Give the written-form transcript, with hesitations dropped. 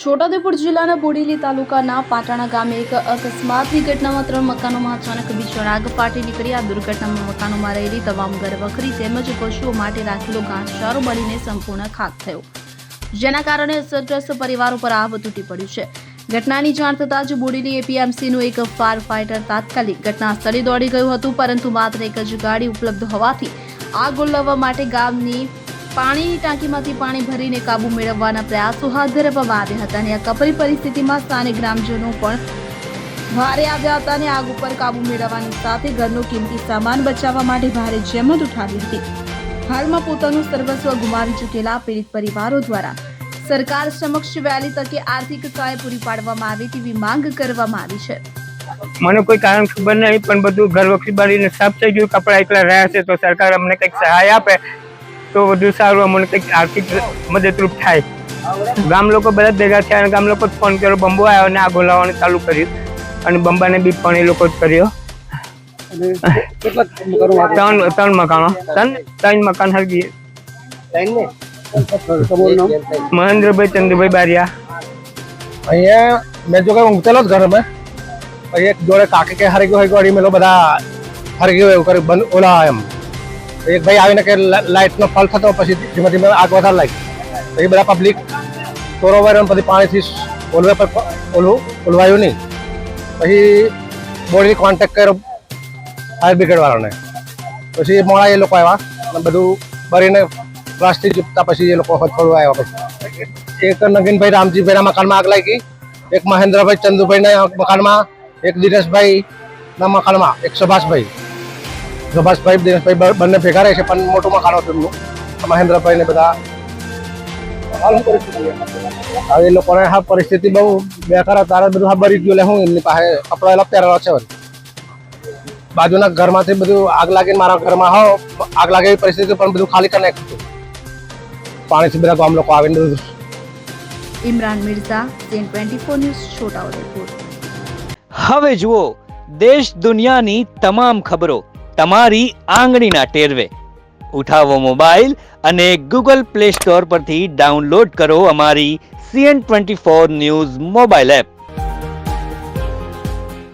છોટાઉદેપુર જિલ્લાના બોડેલી તાલુકાના પાટાણા ગામે એક અકસ્માતની ઘટનામાં 3 મકાનોમાં અચાનક ભીષણ આગ ફાટી નીકળી. આ દુર્ઘટનામાં મકાનોમાં રહેલી તમામ ઘરવખરી તેમજ પશુઓ માટે રાખેલો ઘાસચારો બળીને સંપૂર્ણ ખાક થયો, જેના કારણે અસરગ્રસ્ત પરિવારો પર આભ તૂટી પડ્યું છે. ઘટનાની જાણ થતાં જ બોડેલી એપીએમસીનું એક ફાયર ફાઇટર તાત્કાલિક ઘટના સ્થળે દોડી ગયું હતું, પરંતુ માત્ર એક જ ગાડી ઉપલબ્ધ હોવાથી આગ ઓલવવા માટે ગામની પાણીની ટાંકીમાંથી પાણી ભરીને કાબુ મેળવવાના પ્રયાસો હાથ ધરવામાં આવ્યા હતા અને આ કપરી પરિસ્થિતિમાં સ્થાનિક ગ્રામજનો પણ ભારે આવ્યા હતા અને આગ ઉપર કાબુ મેળવવાની સાથે ઘરનો કિંમતી સામાન બચાવવા માટે ભારે જહેમત ઉઠાવી હતી. હાલમાં પોતાનું સર્વસ્વ ગુમાવી ચૂકેલા પીડિત પરિવારો દ્વારા સરકાર સમક્ષ વહેલી તકે આર્થિક સહાય પૂરી પાડવામાં આવે તેવી માંગ કરવામાં આવી છે. મને કોઈ કારણ ખબર નહીં, પણ બધું ઘર વખરી બાળીને સાફ થઈ ગયું, કપડા એકલા રહ્યા છે, તો સરકાર અમને કંઈક સહાય આપે તો વધુ સારું, અમને કંઈક આર્થિક મદદરૂપ થાય. ગામ લોકો બધા ભેગા થયા અને ગામ લોકો ફોન કર્યો, બંબો આવ્યો અને આગ ઓલાવવાનું ચાલુ કર્યું અને બંબાને બી પણ એ લોકો જ કર્યો. ત્રણ મકાન હરગી. મહેન્દ્રભાઈ ચંદુભાઈ બારિયા. અહીંયા મેં જો કઈ ઊંઘતેલો જ ઘરમાં, પછી એક જોડે કાકી કે હરી ગયો ગાડી મેં બધા હરી ગયો એવું કરી બંધ ઓલા એમ એક ભાઈ આવીને કે લાઇટનો ફોલ થતો, પછી ધીમે ધીમે આગ વધારે લાગી, પછી બધા પબ્લિક તોરો વાળો પછી પાણીથી ઓલવે પર ઓલવાયું નહીં, પછી બોડી કોન્ટેક્ટ કર્યો ફાયર બ્રિગેડ વાળાને, પછી મોડા એ લોકો આવ્યા બધું ભરીને પ્લાસ્ટિક ચૂપતા પછી એ લોકો થોડું આવ્યા. પછી એક નગીનભાઈ રામજીભાઈના મકાનમાં આગ લાગી, એક મહેન્દ્રભાઈ ચંદુભાઈના મકાનમાં, એક દિનેશભાઈના મકાનમાં, એક સુભાષભાઈ દિનેશભાઈ બંને ભેગા રહે છે, પણ મોટું મકાન હતું એમનું. મહેન્દ્રભાઈ ને બધા હવે એ લોકોને હા પરિસ્થિતિ બહુ બેકાર, તારે બધું હા ભરી ગયું. હું એમની પાસે કપડા એલા પહેરેલા છે, બાજુના ઘરમાંથી બધું આગ લાગીને મારા ઘરમાં આગ લાગે એવી પરિસ્થિતિ, પણ બધું ખાલી કરી નાખ્યું પાણીથી. બધા ગામ લોકો આવીને બધું. Imran Mirza, CN24 news, Chhota Udaipur. હવે જુઓ દેશ દુનિયાની તમામ ખબરો તમારી આંગળીના ટેરવે. ઉઠાવો મોબાઈલ અને Google Play Store પરથી ડાઉનલોડ કરો અમારી CN24 ન્યૂઝ મોબાઈલ એપ.